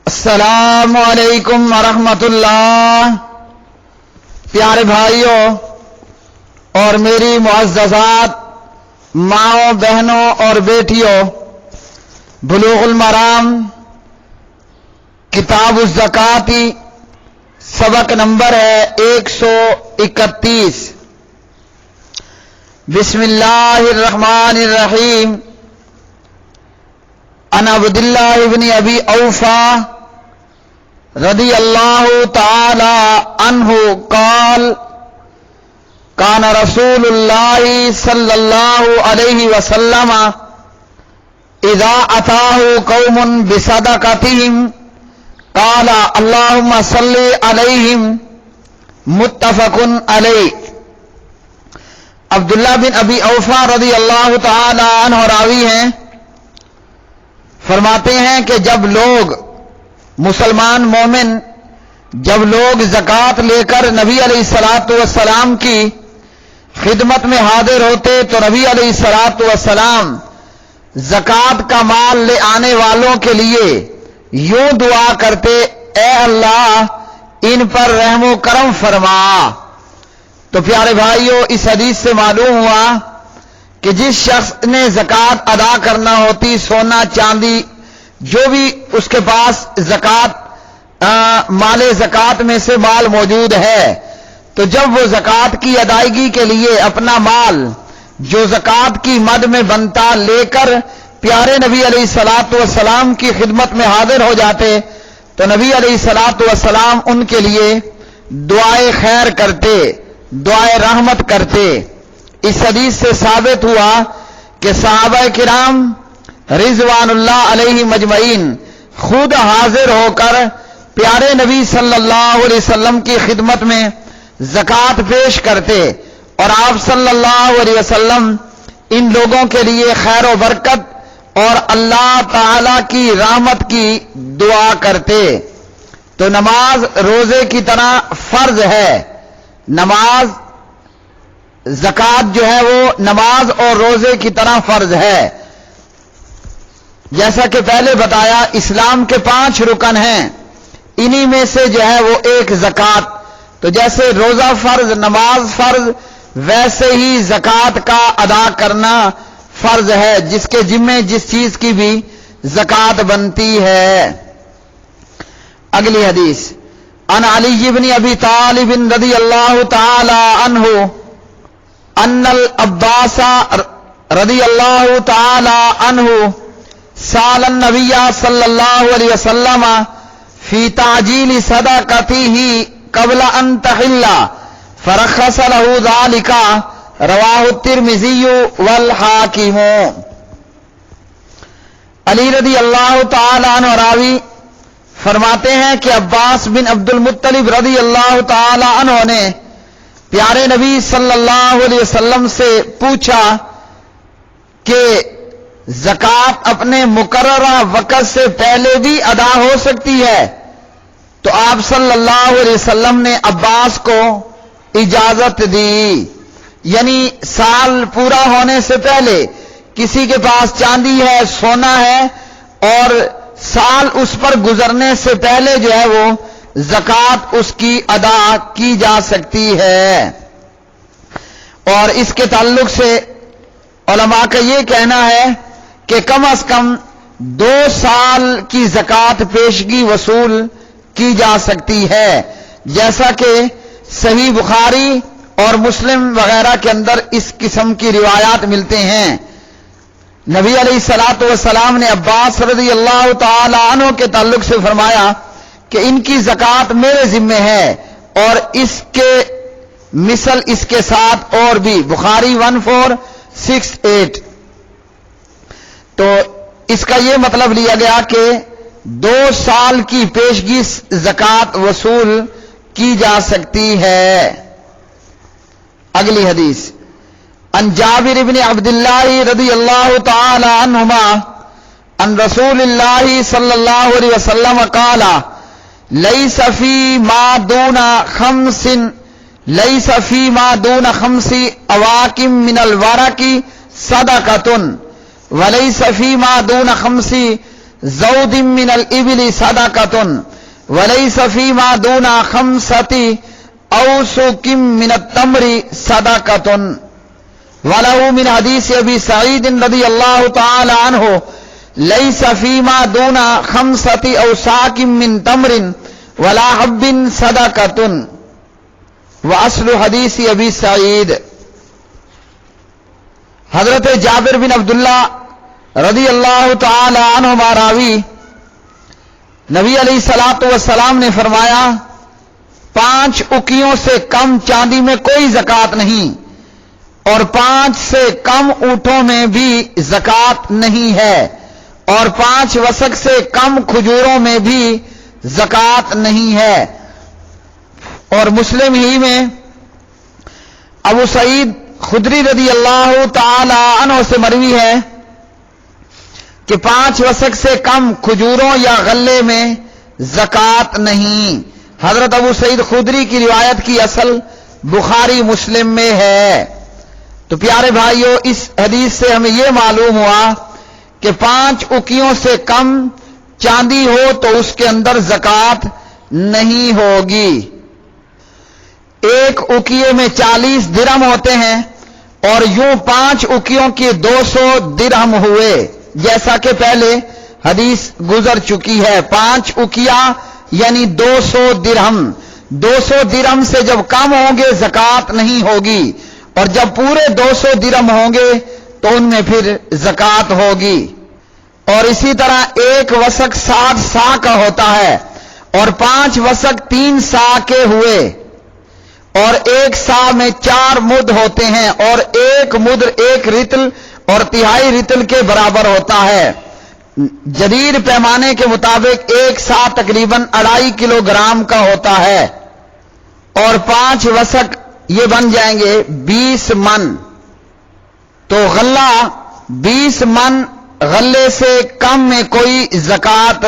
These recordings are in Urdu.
السلام علیکم ورحمۃ اللہ۔ پیارے بھائیوں اور میری معززات ماؤں، بہنوں اور بیٹیوں، بلوغ المرام کتاب الزکوٰۃ سبق نمبر ہے 131۔ بسم اللہ الرحمن الرحیم۔ عن عبد اللہ بن ابی اوفا رضی اللہ تعالی عنہ قال کان رسول اللہ صلی اللہ علیہ وسلم اذا اتاہ قوم بصدقتہم قال اللہم صلی علیہم، متفق علیہ۔ عبداللہ بن ابی اوفا رضی اللہ تعالی عنہ راوی ہیں، فرماتے ہیں کہ جب لوگ مسلمان مومن جب لوگ زکوٰۃ لے کر نبی علیہ الصلوۃ والسلام کی خدمت میں حاضر ہوتے تو نبی علیہ الصلوۃ والسلام زکوٰۃ کا مال لے آنے والوں کے لیے یوں دعا کرتے، اے اللہ ان پر رحم و کرم فرما۔ تو پیارے بھائیوں، اس حدیث سے معلوم ہوا کہ جس شخص نے زکوٰۃ ادا کرنا ہوتی، سونا چاندی جو بھی اس کے پاس زکوٰۃ مال زکوٰۃ میں سے مال موجود ہے، تو جب وہ زکوٰۃ کی ادائیگی کے لیے اپنا مال جو زکوٰۃ کی مد میں بنتا لے کر پیارے نبی علیہ الصلوۃ والسلام کی خدمت میں حاضر ہو جاتے تو نبی علیہ الصلوۃ والسلام ان کے لیے دعائے خیر کرتے، دعائے رحمت کرتے۔ اس حدیث سے ثابت ہوا کہ صحابہ کرام رضوان اللہ علیہ مجمعین خود حاضر ہو کر پیارے نبی صلی اللہ علیہ وسلم کی خدمت میں زکوٰۃ پیش کرتے، اور آپ صلی اللہ علیہ وسلم ان لوگوں کے لیے خیر و برکت اور اللہ تعالی کی رحمت کی دعا کرتے۔ تو نماز روزے کی طرح فرض ہے، نماز زکوٰۃ جو ہے وہ نماز اور روزے کی طرح فرض ہے۔ جیسا کہ پہلے بتایا، اسلام کے 5 رکن ہیں، انہی میں سے جو ہے وہ ایک زکوٰۃ۔ تو جیسے روزہ فرض، نماز فرض، ویسے ہی زکوٰۃ کا ادا کرنا فرض ہے، جس کے ذمے جس چیز کی بھی زکوٰۃ بنتی ہے۔ اگلی حدیث، عن علی بن ابی طالب رضی اللہ تعالی عنہ ان العباس رضی اللہ تعالی عنہ سال النبی صلی اللہ علیہ وسلم فی تعجیل صدقتہ قبل ان تحل فرخص له ذلك، رواہ الترمذی والحاکم۔ علی رضی اللہ تعالی عنہ راوی فرماتے ہیں کہ عباس بن عبد المطلب رضی اللہ تعالی عنہ نے پیارے نبی صلی اللہ علیہ وسلم سے پوچھا کہ زکوٰۃ اپنے مقررہ وقت سے پہلے بھی ادا ہو سکتی ہے؟ تو آپ صلی اللہ علیہ وسلم نے عباس کو اجازت دی، یعنی سال پورا ہونے سے پہلے کسی کے پاس چاندی ہے، سونا ہے، اور سال اس پر گزرنے سے پہلے جو ہے وہ زکوٰۃ اس کی ادا کی جا سکتی ہے۔ اور اس کے تعلق سے علماء کا یہ کہنا ہے کہ کم از کم 2 سال کی زکوٰۃ پیشگی وصول کی جا سکتی ہے، جیسا کہ صحیح بخاری اور مسلم وغیرہ کے اندر اس قسم کی روایات ملتے ہیں۔ نبی علیہ الصلوۃ والسلام نے عباس رضی اللہ تعالی عنہ کے تعلق سے فرمایا کہ ان کی زکوٰۃ میرے ذمے ہے، اور اس کے مثل اس کے ساتھ اور بھی، بخاری 1468۔ تو اس کا یہ مطلب لیا گیا کہ 2 سال کی پیشگی زکوٰۃ وصول کی جا سکتی ہے۔ اگلی حدیث، عن جابر بن عبد اللہ رضی اللہ تعالی عنہما عن رسول اللہ صلی اللہ علیہ وسلم قال لیس فی ما دون خمس اواکم من الورق صدقۃ ولیس فی ما دون 5 زود من الابل صدقۃ وليس فيما دون خمسة اوسق من التمر صدقۃ وله من حدیث ابی سعید رضی اللہ تعالی عنہ ليس فيما دون خمسة اوساق من تمر ولا حب صدقۃ واصل حدیث ابی سعید۔ حضرت جابر بن عبداللہ رضی اللہ تعالی عنہما راوی نبی علیہ الصلوۃ والسلام نے فرمایا 5 اکیوں سے کم چاندی میں کوئی زکوٰۃ نہیں اور 5 سے کم اونٹوں میں بھی زکوٰۃ نہیں ہے اور 5 وسق سے کم کھجوروں میں بھی زکوٰۃ نہیں ہے۔ اور مسلم ہی میں ابو سعید خدری رضی اللہ تعالی عنہ سے مروی ہے کہ 5 وسق سے کم کھجوروں یا غلے میں زکوٰۃ نہیں۔ حضرت ابو سعید خدری کی روایت کی اصل بخاری مسلم میں ہے۔ تو پیارے بھائیو، اس حدیث سے ہمیں یہ معلوم ہوا کہ 5 اکیوں سے کم چاندی ہو تو اس کے اندر زکوٰۃ نہیں ہوگی۔ 1 اکیے میں 40 درہم ہوتے ہیں اور یوں 5 اکیوں کے 200 درہم ہوئے، جیسا کہ پہلے حدیث گزر چکی ہے۔ 5 اکیا یعنی 200 درہم، 200 درہم سے جب کم ہوں گے زکوٰۃ نہیں ہوگی اور جب پورے 200 درہم ہوں گے تو ان میں پھر زکوٰۃ ہوگی۔ اور اسی طرح 1 وسق 60 سا کا ہوتا ہے اور 5 وسق 3 سا کے ہوئے اور 1 سا میں 4 مد ہوتے ہیں اور 1 مد 1 رتل اور تہائی رتل کے برابر ہوتا ہے۔ جدید پیمانے کے مطابق 1 سا تقریباً 2.5 کلو گرام کا ہوتا ہے اور 5 وسق یہ بن جائیں گے 20 من۔ تو غلہ 20 من غلے سے کم میں کوئی زکوٰۃ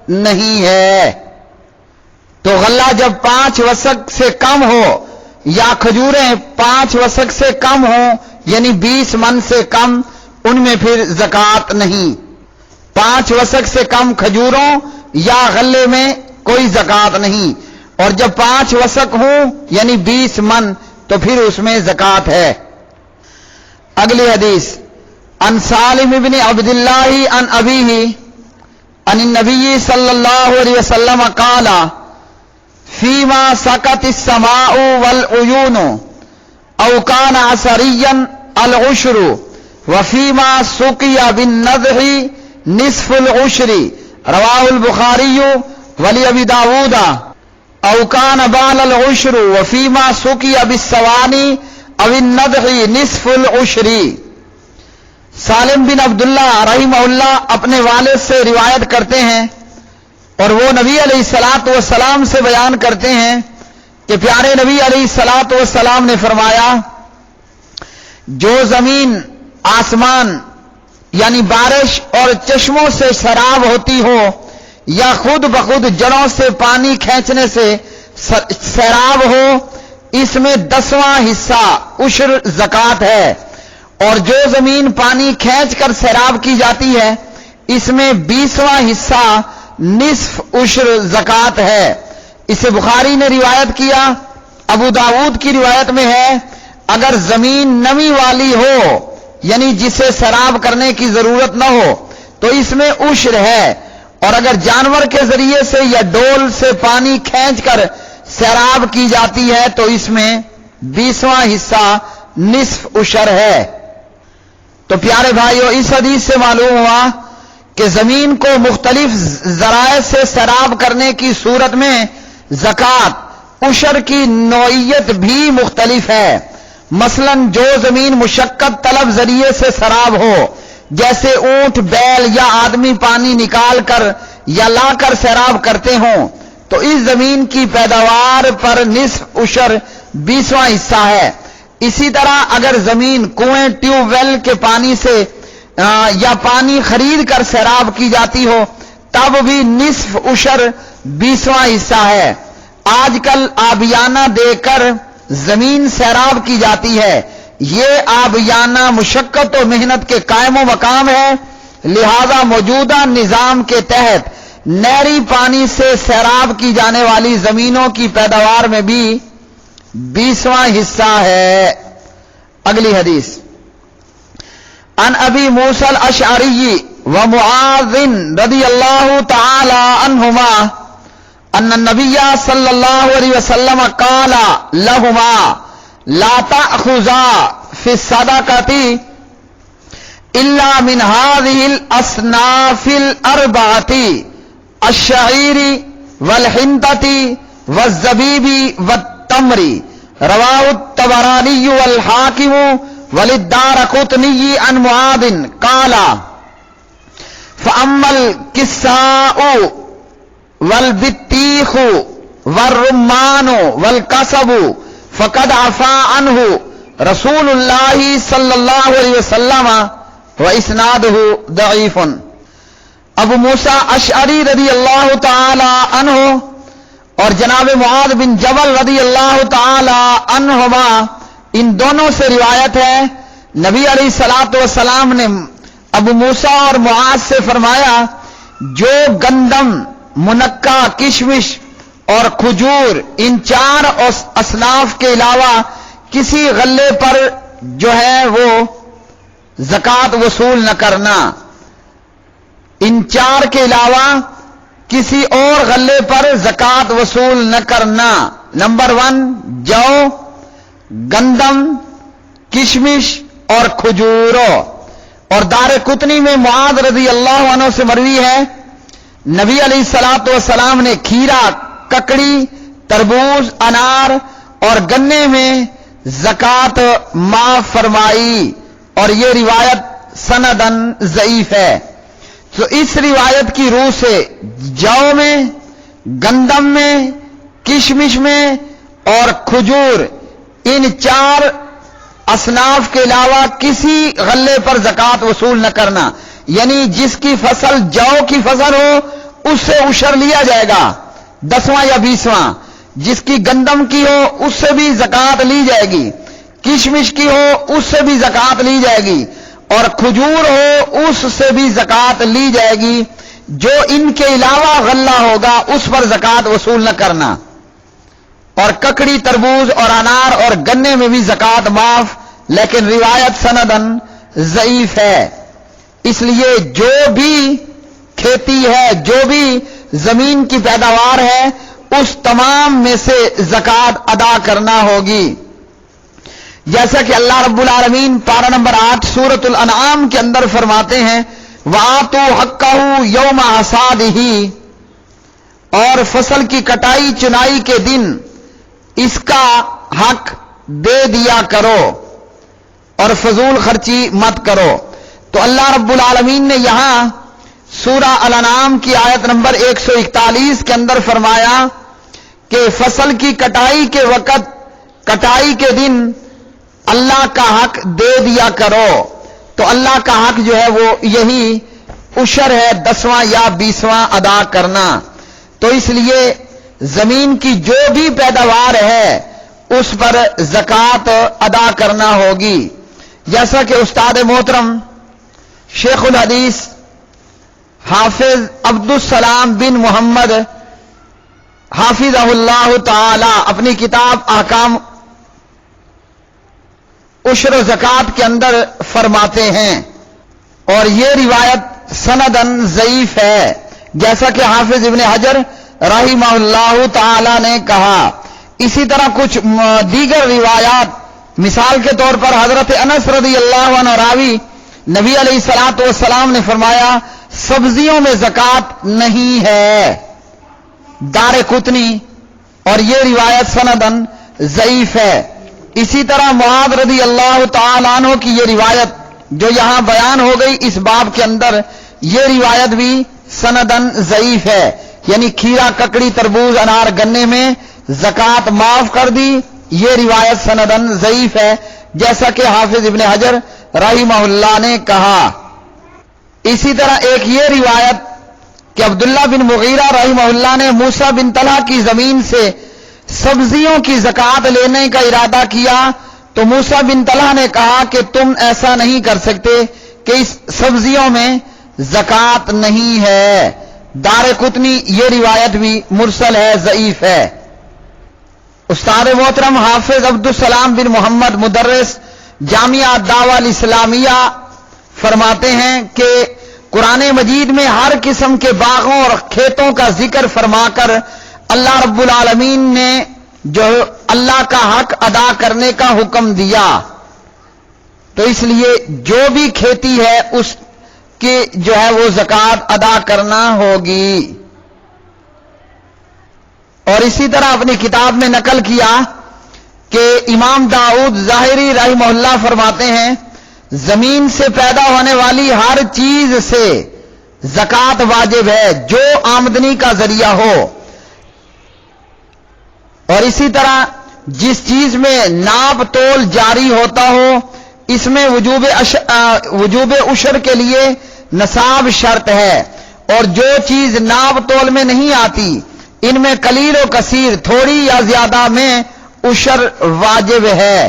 نہیں ہے۔ تو غلہ جب 5 وسق سے کم ہو یا کھجوریں 5 وسق سے کم ہوں یعنی 20 من سے کم، ان میں پھر زکوٰۃ نہیں۔ 5 وسق سے کم کھجوروں یا غلے میں کوئی زکوٰۃ نہیں اور جب 5 وسق ہوں یعنی 20 من تو پھر اس میں زکوٰۃ ہے۔ اگلی حدیث عن سالم بن عبداللہ عن ابیہ عن النبی صلی اللہ علیہ وسلم قال فیما سقط السماء والعیون او کان عصریا العشر وفیما سقی بالنضح نصف العشر رواہ البخاری ولی ابی داود او کان بال العشر وفیما سقی بالسوانی او النضح نصف العشر۔ سالم بن عبداللہ رحمہ اللہ اپنے والد سے روایت کرتے ہیں اور وہ نبی علیہ الصلوۃ والسلام سے بیان کرتے ہیں کہ پیارے نبی علیہ الصلوۃ والسلام نے فرمایا جو زمین آسمان یعنی بارش اور چشموں سے سیراب ہوتی ہو یا خود بخود جڑوں سے پانی کھینچنے سے سیراب ہو، اس میں 10واں حصہ عشر زکوٰۃ ہے، اور جو زمین پانی کھینچ کر سیراب کی جاتی ہے اس میں 20واں حصہ نصف عشر زکوٰۃ ہے۔ اسے بخاری نے روایت کیا، ابو داود کی روایت میں ہے اگر زمین نمی والی ہو یعنی جسے سیراب کرنے کی ضرورت نہ ہو تو اس میں عشر ہے، اور اگر جانور کے ذریعے سے یا ڈول سے پانی کھینچ کر سیراب کی جاتی ہے تو اس میں 20واں حصہ نصف عشر ہے۔ تو پیارے بھائیو، اس حدیث سے معلوم ہوا کہ زمین کو مختلف ذرائع سے سیراب کرنے کی صورت میں زکوٰۃ عشر کی نوعیت بھی مختلف ہے۔ مثلا جو زمین مشقت طلب ذریعے سے سیراب ہو، جیسے اونٹ، بیل یا آدمی پانی نکال کر یا لا کر سیراب کرتے ہوں، تو اس زمین کی پیداوار پر نصف عشر 20واں حصہ ہے۔ اسی طرح اگر زمین کنویں، ٹیوب ویل کے پانی سے یا پانی خرید کر سیراب کی جاتی ہو تب بھی نصف عشر 20واں حصہ ہے۔ آج کل آبیانہ دے کر زمین سیراب کی جاتی ہے، یہ آبیانہ مشقت و محنت کے قائم و مقام ہے لہذا موجودہ نظام کے تحت نہری پانی سے سیراب کی جانے والی زمینوں کی پیداوار میں بھی 20واں حصہ ہے۔ اگلی حدیث، عن ابی موسیٰ الاشعری ومعاذ رضی اللہ تعالی عنہما ان النبی صلی اللہ علیہ وسلم قال لہما لا تأخذا فی الصدقۃ الا من هذه الاصناف الاربعۃ الشعیر والحنطۃ والزبیب والتمر، رواہ الطبرانی والحاکم وللدارقطنی عن معاذ قال فأما الكساء والبطیخ والرمان والقصب فقد عفا عنہ رسول اللہ صلی اللہ علیہ وسلم واسنادہ ضعیف۔ ابو موسیٰ اشعری رضی اللہ تعالی عنہ اور جناب معاذ بن جبل رضی اللہ تعالی عنہما، ان دونوں سے روایت ہے، نبی علیہ الصلوۃ والسلام نے ابو موسیٰ اور معاذ سے فرمایا، جو گندم، منقع، کشمش اور کھجور، ان 4 اصناف کے علاوہ کسی غلے پر جو ہے وہ زکوٰۃ وصول نہ کرنا، ان 4 کے علاوہ کسی اور غلے پر زکوٰۃ وصول نہ کرنا۔ نمبر 1 جو، گندم، کشمش اور کھجوروں۔ اور دار قطنی میں معاذ رضی اللہ عنہ سے مروی ہے، نبی علیہ الصلوۃ والسلام نے کھیرا، ککڑی، تربوز، انار اور گنے میں زکوٰۃ معاف فرمائی، اور یہ روایت سندن ضعیف ہے۔ تو اس روایت کی روح سے جو میں، گندم میں، کشمش میں اور کھجور، ان 4 اصناف کے علاوہ کسی غلے پر زکوٰۃ وصول نہ کرنا، یعنی جس کی فصل جو کی فصل ہو اس سے عشر لیا جائے گا 10واں یا 20واں، جس کی گندم کی ہو اس سے بھی زکوٰۃ لی جائے گی، کشمش کی ہو اس سے بھی زکوٰۃ لی جائے گی، اور کھجور ہو اس سے بھی زکوٰۃ لی جائے گی۔ جو ان کے علاوہ غلہ ہوگا اس پر زکوٰۃ وصول نہ کرنا، اور ککڑی، تربوز اور انار اور گنے میں بھی زکوٰۃ معاف، لیکن روایت سندن ضعیف ہے۔ اس لیے جو بھی کھیتی ہے، جو بھی زمین کی پیداوار ہے، اس تمام میں سے زکوٰۃ ادا کرنا ہوگی۔ جیسا کہ اللہ رب العالمین پارہ نمبر 8 سورۃ الانعام کے اندر فرماتے ہیں، وَآتُوا حَقَّهُ يَوْمَ حَصَادِهِ، اور فصل کی کٹائی چنائی کے دن اس کا حق دے دیا کرو اور فضول خرچی مت کرو۔ تو اللہ رب العالمین نے یہاں سورہ الانعام کی آیت نمبر 141 کے اندر فرمایا کہ فصل کی کٹائی کے وقت، کٹائی کے دن اللہ کا حق دے دیا کرو۔ تو اللہ کا حق جو ہے وہ یہی عشر ہے، 10واں یا 20واں ادا کرنا۔ تو اس لیے زمین کی جو بھی پیداوار ہے اس پر زکوٰۃ ادا کرنا ہوگی۔ جیسا کہ استاد محترم شیخ الحدیث حافظ عبدالسلام بن محمد حافظہ اللہ تعالی اپنی کتاب احکام عشر و زکوٰۃ کے اندر فرماتے ہیں، اور یہ روایت سندن ضعیف ہے، جیسا کہ حافظ ابن حجر رحمہ اللہ تعالی نے کہا۔ اسی طرح کچھ دیگر روایات، مثال کے طور پر حضرت انس رضی اللہ عنہ راوی، نبی علیہ الصلوۃ والسلام نے فرمایا سبزیوں میں زکوٰۃ نہیں ہے، دار قطنی، اور یہ روایت سندن ضعیف ہے۔ اسی طرح معاذ رضی اللہ تعالی عنہ کی یہ روایت جو یہاں بیان ہو گئی اس باب کے اندر، یہ روایت بھی سندن ضعیف ہے، یعنی کھیرا، ککڑی، تربوز، انار، گنے میں زکوٰۃ معاف کر دی، یہ روایت سندن ضعیف ہے، جیسا کہ حافظ ابن حجر رحمہ اللہ نے کہا۔ اسی طرح ایک یہ روایت کہ عبداللہ بن مغیرہ رحمہ اللہ نے موسیٰ بن طلحہ کی زمین سے سبزیوں کی زکوٰۃ لینے کا ارادہ کیا، تو موسیٰ بن طلحہ نے کہا کہ تم ایسا نہیں کر سکتے کہ اس سبزیوں میں زکات نہیں ہے۔ دارقطنی یہ روایت بھی مرسل ہے، ضعیف ہے۔ استاد محترم حافظ عبدالسلام بن محمد مدرس جامعہ دعوہ الاسلامیہ فرماتے ہیں کہ قرآن مجید میں ہر قسم کے باغوں اور کھیتوں کا ذکر فرما کر اللہ رب العالمین نے جو اللہ کا حق ادا کرنے کا حکم دیا، تو اس لیے جو بھی کھیتی ہے اس کی جو ہے وہ زکوٰۃ ادا کرنا ہوگی۔ اور اسی طرح اپنی کتاب میں نقل کیا کہ امام داؤد ظاہری رحمہ اللہ فرماتے ہیں زمین سے پیدا ہونے والی ہر چیز سے زکوٰۃ واجب ہے جو آمدنی کا ذریعہ ہو، اور اسی طرح جس چیز میں ناپ تول جاری ہوتا ہو اس میں وجوب عشر کے لیے نصاب شرط ہے، اور جو چیز ناپ تول میں نہیں آتی ان میں قلیل و کثیر تھوڑی یا زیادہ میں عشر واجب ہے۔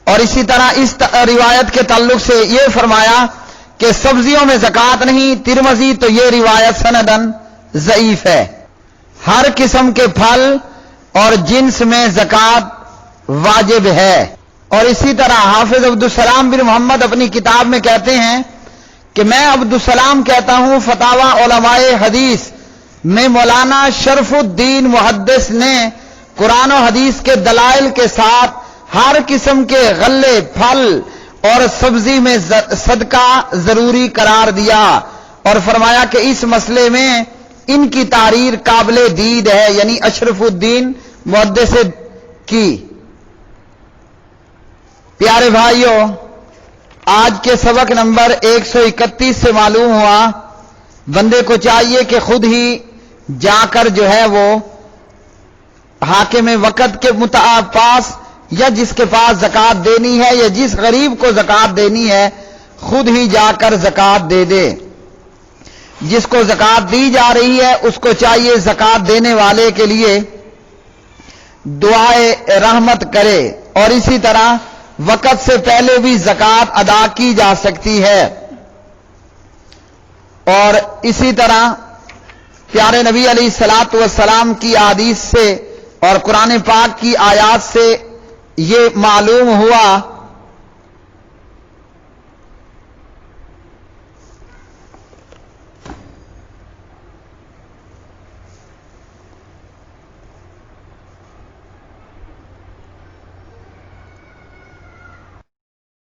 اور اسی طرح اس روایت کے تعلق سے یہ فرمایا کہ سبزیوں میں زکوٰۃ نہیں، ترمذی تو یہ روایت سندن ضعیف ہے۔ ہر قسم کے پھل اور جنس میں زکوٰۃ واجب ہے۔ اور اسی طرح حافظ عبدالسلام بن محمد اپنی کتاب میں کہتے ہیں کہ میں عبدالسلام کہتا ہوں فتاوی علماء حدیث میں مولانا شرف الدین محدث نے قرآن و حدیث کے دلائل کے ساتھ ہر قسم کے غلے، پھل اور سبزی میں صدقہ ضروری قرار دیا، اور فرمایا کہ اس مسئلے میں ان کی تحریر قابل دید ہے، یعنی اشرف الدین محدث کی۔ پیارے بھائیوں، آج کے سبق نمبر 131 سے معلوم ہوا بندے کو چاہیے کہ خود ہی جا کر جو ہے وہ حاکم وقت کے پاس یا جس کے پاس زکوٰۃ دینی ہے یا جس غریب کو زکوٰۃ دینی ہے خود ہی جا کر زکوٰۃ دے دے۔ جس کو زکوٰۃ دی جا رہی ہے اس کو چاہیے زکوٰۃ دینے والے کے لیے دعائے رحمت کرے، اور اسی طرح وقت سے پہلے بھی زکوٰۃ ادا کی جا سکتی ہے۔ اور اسی طرح پیارے نبی علیہ الصلوۃ والسلام کی احادیث سے اور قرآن پاک کی آیات سے یہ معلوم ہوا